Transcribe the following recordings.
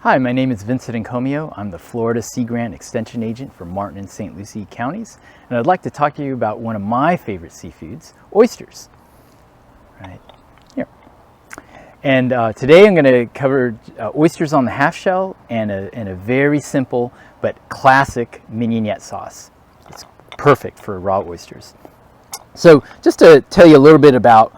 Hi, my name is Vincent Encomio. I'm the Florida Sea Grant Extension Agent for Martin and St. Lucie counties, and I'd like to talk to you about one of my favorite seafoods, oysters. Right here. And today I'm going to cover oysters on the half shell and a very simple but classic mignonette sauce. It's perfect for raw oysters. So just to tell you a little bit about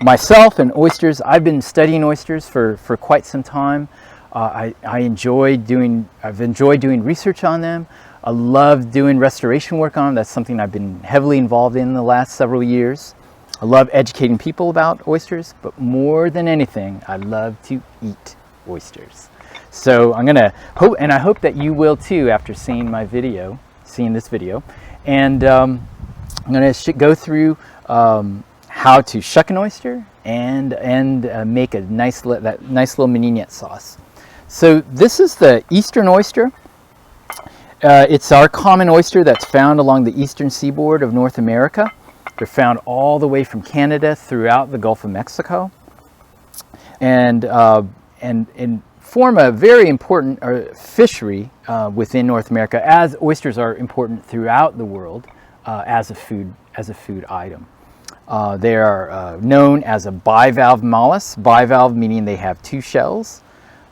myself and oysters, I've been studying oysters for quite some time. I've enjoyed doing research on them. I love doing restoration work on them. That's something I've been heavily involved in the last several years. I love educating people about oysters, but more than anything, I love to eat oysters. So I'm gonna hope, and I hope that you will too after seeing this video. And I'm gonna go through how to shuck an oyster and make a nice little mignonette sauce. So this is the eastern oyster. It's our common oyster that's found along the eastern seaboard of North America. They're found all the way from Canada throughout the Gulf of Mexico, and form a very important fishery within North America, as oysters are important throughout the world as a food item. They are known as a bivalve mollusk. Bivalve meaning they have two shells.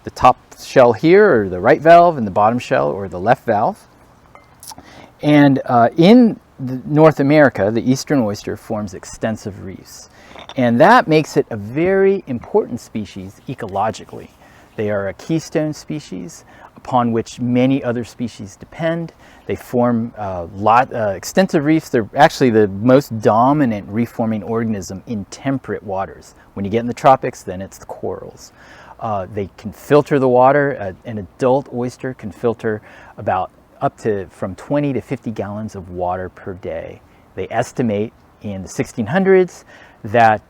The top shell here, or the right valve, and the bottom shell, or the left valve. And in North America, the eastern oyster forms extensive reefs. And that makes it a very important species ecologically. They are a keystone species upon which many other species depend. They form extensive reefs. They're actually the most dominant reef-forming organism in temperate waters. When you get in the tropics, then it's the corals. They can filter the water. An adult oyster can filter from 20 to 50 gallons of water per day. They estimate in the 1600s that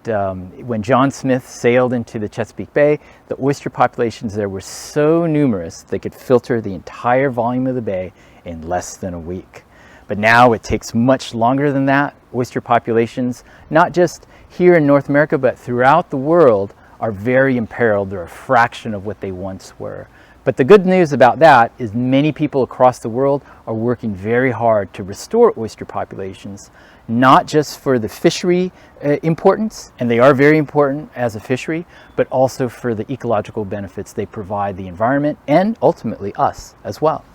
when John Smith sailed into the Chesapeake Bay, the oyster populations there were so numerous they could filter the entire volume of the bay in less than a week. But now it takes much longer than that. Oyster populations, not just here in North America, but throughout the world, are very imperiled. They're a fraction of what they once were. But the good news about that is many people across the world are working very hard to restore oyster populations, not just for the fishery importance, and they are very important as a fishery, but also for the ecological benefits they provide the environment and ultimately us as well.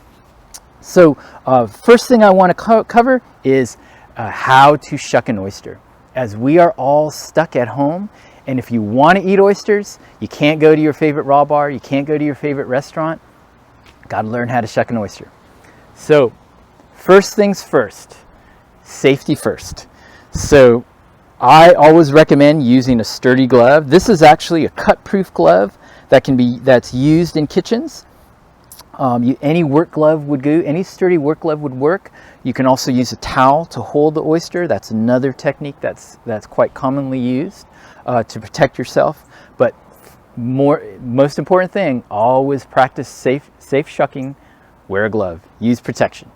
So first thing I want to cover is how to shuck an oyster. As we are all stuck at home, and if you want to eat oysters, you can't go to your favorite raw bar, you can't go to your favorite restaurant, got to learn how to shuck an oyster. So first things first, safety first. So I always recommend using a sturdy glove. This is actually a cut-proof glove that's used in kitchens. Any work glove would do, any sturdy work glove would work. You can also use a towel to hold the oyster. That's another technique that's quite commonly used to protect yourself. But most important thing, always practice safe shucking. Wear a glove. Use protection.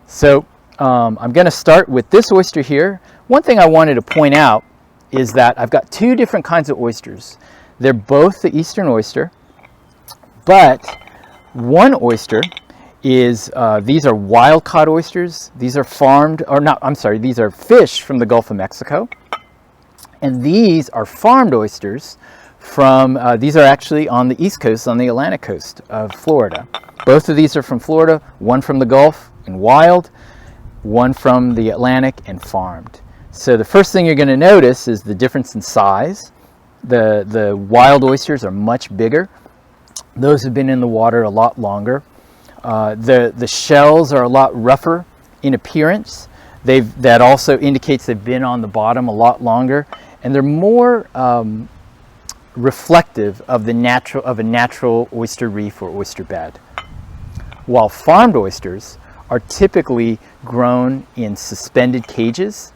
So I'm going to start with this oyster here. One thing I wanted to point out is that I've got two different kinds of oysters. They're both the eastern oyster, but one oyster is, these are wild-caught oysters. These are these are fish from the Gulf of Mexico. And these are farmed oysters from, these are actually on the East Coast, on the Atlantic coast of Florida. Both of these are from Florida, one from the Gulf and wild, one from the Atlantic and farmed. So the first thing you're going to notice is the difference in size. The wild oysters are much bigger. Those have been in the water a lot longer. The shells are a lot rougher in appearance. That also indicates they've been on the bottom a lot longer, and they're more reflective of a natural oyster reef or oyster bed. While farmed oysters are typically grown in suspended cages,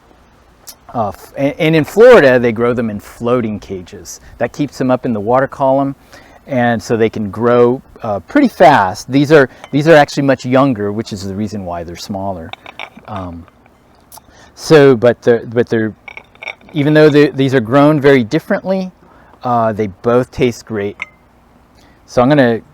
and in Florida they grow them in floating cages. That keeps them up in the water column, and so they can grow pretty fast. These are actually much younger, which is the reason why they're smaller. Even though these are grown very differently, they both taste great. So I'm going to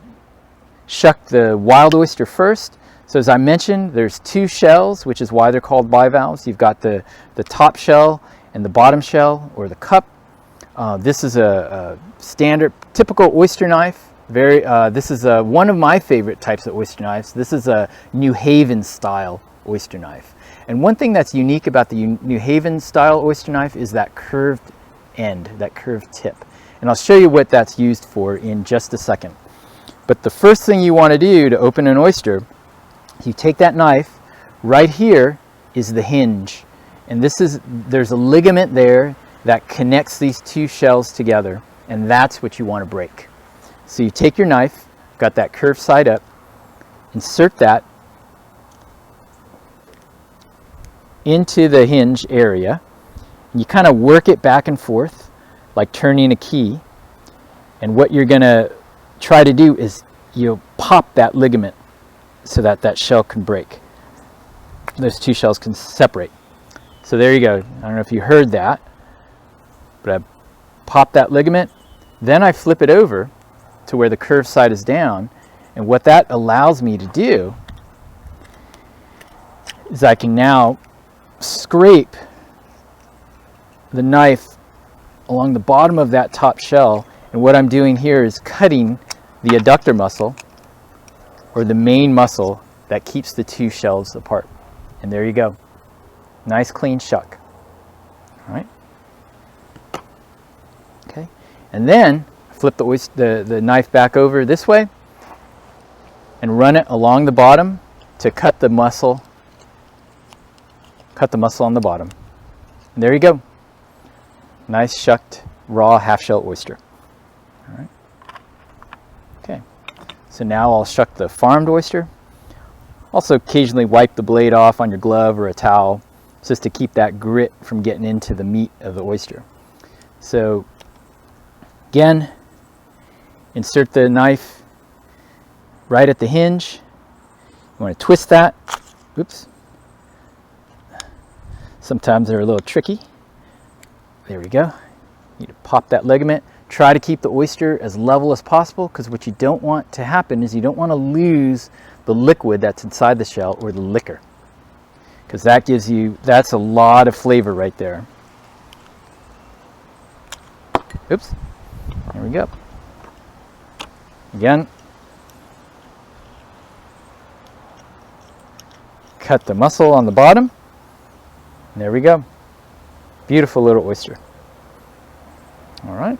shuck the wild oyster first. So as I mentioned, there's two shells, which is why they're called bivalves. You've got the top shell and the bottom shell, or the cup. This is a standard, typical oyster knife. This is one of my favorite types of oyster knives. This is a New Haven style oyster knife. And one thing that's unique about the New Haven style oyster knife is that curved end, that curved tip. And I'll show you what that's used for in just a second. But the first thing you want to do to open an oyster, you take that knife. Right here is the hinge. And there's a ligament there that connects these two shells together. And that's what you want to break. So you take your knife, got that curved side up, insert that into the hinge area. And you kind of work it back and forth like turning a key. And what you're going to try to do is you pop that ligament so that that shell can break. Those two shells can separate. So there you go. I don't know if you heard that, but I pop that ligament. Then I flip it over to where the curved side is down. And what that allows me to do is I can now scrape the knife along the bottom of that top shell. And what I'm doing here is cutting the adductor muscle, or the main muscle that keeps the two shells apart. And there you go. Nice clean shuck. All right. Okay. And then flip the knife back over this way and run it along the bottom to cut the muscle on the bottom. And there you go. Nice shucked raw half-shell oyster. All right. Okay. So now I'll shuck the farmed oyster. Also occasionally wipe the blade off on your glove or a towel just to keep that grit from getting into the meat of the oyster. So again, insert the knife right at the hinge. You want to twist that. Oops. Sometimes they're a little tricky. There we go. You need to pop that ligament. Try to keep the oyster as level as possible, because what you don't want to happen is you don't want to lose the liquid that's inside the shell, or the liquor, because that's a lot of flavor right there. Oops. There we go. Again, cut the muscle on the bottom. There we go. Beautiful little oyster. All right.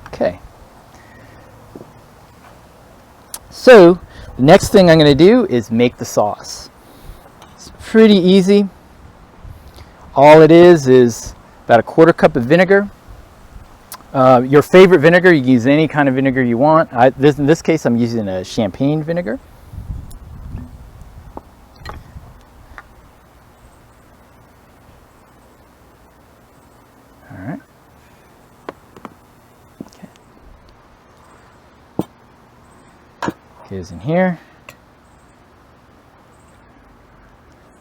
Okay. So the next thing I'm going to do is make the sauce. It's pretty easy. All it is about a 1/4 cup of vinegar. Your favorite vinegar, you can use any kind of vinegar you want. In this case, I'm using a champagne vinegar. All right. Okay. Goes in here.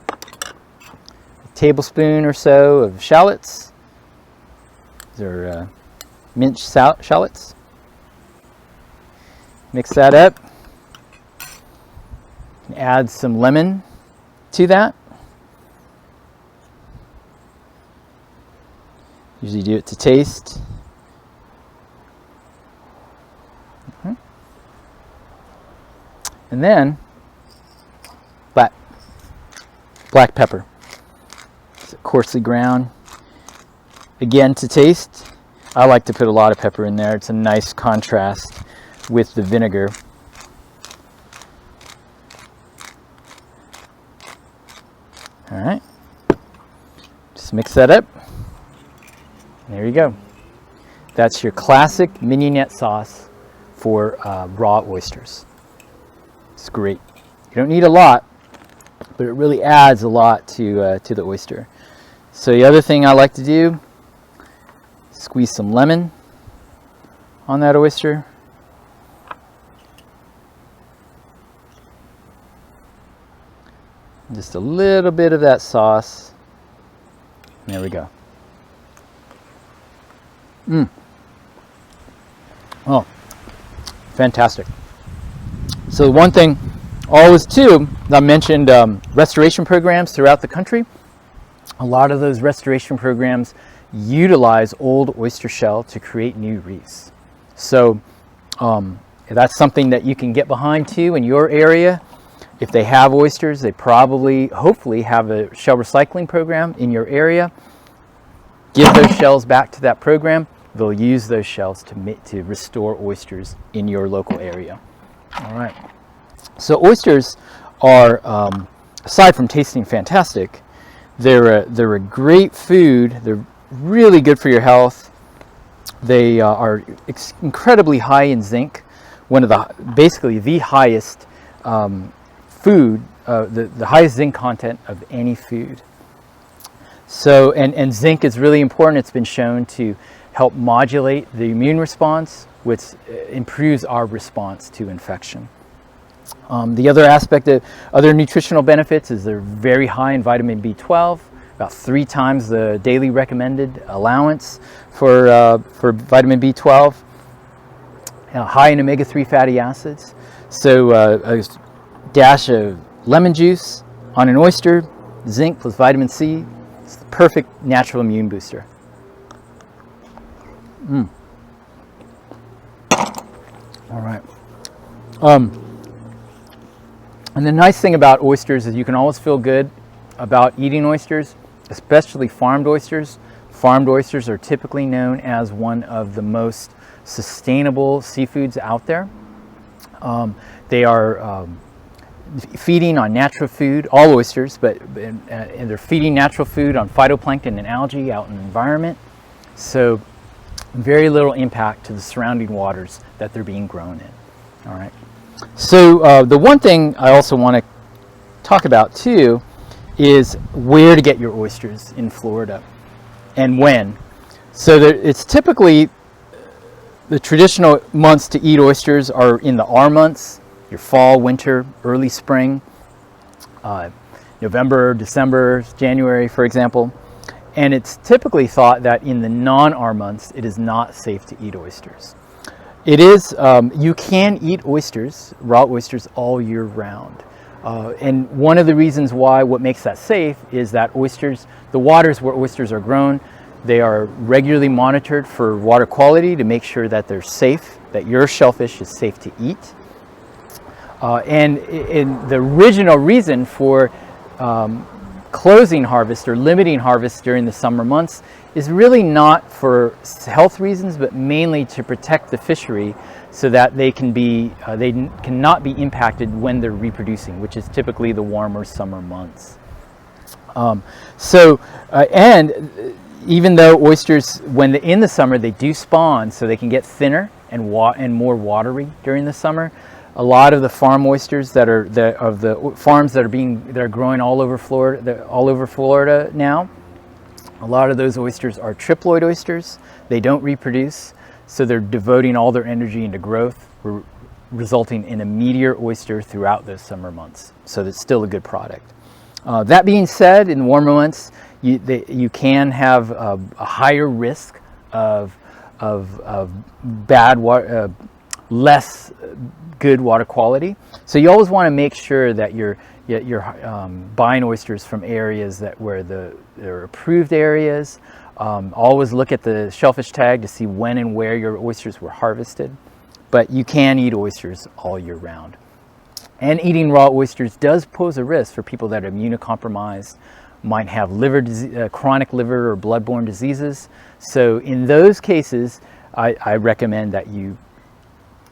A tablespoon or so of shallots. These are minced shallots. Mix that up. Add some lemon to that. Usually do it to taste. Okay. And then black pepper. It's coarsely ground. Again, to taste. I like to put a lot of pepper in there. It's a nice contrast with the vinegar. All right. Just mix that up. There you go. That's your classic mignonette sauce for raw oysters. It's great. You don't need a lot, but it really adds a lot to the oyster. So the other thing I like to do, squeeze some lemon on that oyster. Just a little bit of that sauce. There we go. Oh, Fantastic. So one thing, always too, I mentioned restoration programs throughout the country. A lot of those restoration programs utilize old oyster shell to create new reefs. So that's something that you can get behind too in your area. If they have oysters, they probably, hopefully, have a shell recycling program in your area. Give those shells back to that program. They'll use those shells to restore oysters in your local area. All right. So oysters are, aside from tasting fantastic, they're a great food. They're really good for your health. They are incredibly high in zinc. One of basically the highest food, the highest zinc content of any food. So, and zinc is really important. It's been shown to help modulate the immune response, which improves our response to infection. The other aspect of other nutritional benefits is they're very high in vitamin B12, about 3 times the daily recommended allowance for vitamin B12. High in omega-3 fatty acids. So a dash of lemon juice on an oyster, zinc plus vitamin C, it's the perfect natural immune booster. All right. And the nice thing about oysters is you can always feel good about eating oysters, especially farmed oysters. Farmed oysters are typically known as one of the most sustainable seafoods out there. They are feeding on natural food, all oysters, and they're feeding natural food on phytoplankton and algae out in the environment. So very little impact to the surrounding waters that they're being grown in. All right. So the one thing I also want to talk about too is where to get your oysters in Florida and when. So it's typically the traditional months to eat oysters are in the R months, your fall, winter, early spring, November, December, January, for example. And it's typically thought that in the non-R months, it is not safe to eat oysters. It is, you can eat oysters, raw oysters, all year round. And one of the reasons why, what makes that safe is that oysters, the waters where oysters are grown, they are regularly monitored for water quality to make sure that they're safe, that your shellfish is safe to eat. And the original reason for closing harvest or limiting harvest during the summer months is really not for health reasons, but mainly to protect the fishery so that they cannot be impacted when they're reproducing, which is typically the warmer summer months. And even though oysters, in the summer, they do spawn, so they can get thinner and more watery during the summer. A lot of the farm oysters that are the farms that are growing all over Florida now, a lot of those oysters are triploid oysters. They don't reproduce, so they're devoting all their energy into growth, resulting in a meatier oyster throughout those summer months. So that's still a good product. That being said, in warmer months, you can have a higher risk of bad water, less good water quality. So you always want to make sure that you're buying oysters from areas where they're approved areas. Always look at the shellfish tag to see when and where your oysters were harvested. But you can eat oysters all year round. And eating raw oysters does pose a risk for people that are immunocompromised, might have chronic liver or bloodborne diseases. So in those cases, I recommend that you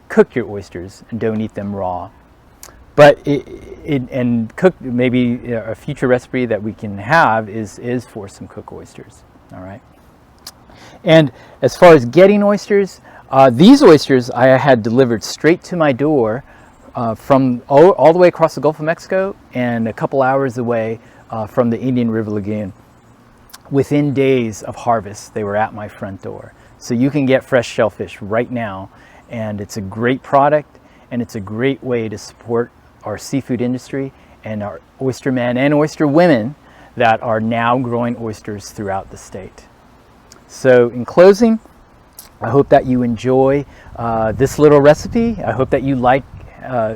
cook your oysters and don't eat them raw. But cook, maybe a future recipe that we can have is for some cooked oysters. All right. And as far as getting oysters, these oysters I had delivered straight to my door from all the way across the Gulf of Mexico and a couple hours away from the Indian River Lagoon. Within days of harvest, they were at my front door. So you can get fresh shellfish right now, and it's a great product, and it's a great way to support our seafood industry and our oystermen and oyster women that are now growing oysters throughout the state. So in closing, I hope that you enjoy this little recipe. I hope that you like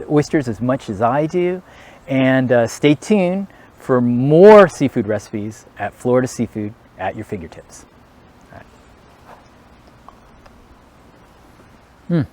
oysters as much as I do. And stay tuned for more seafood recipes at Florida Seafood at your fingertips. All right.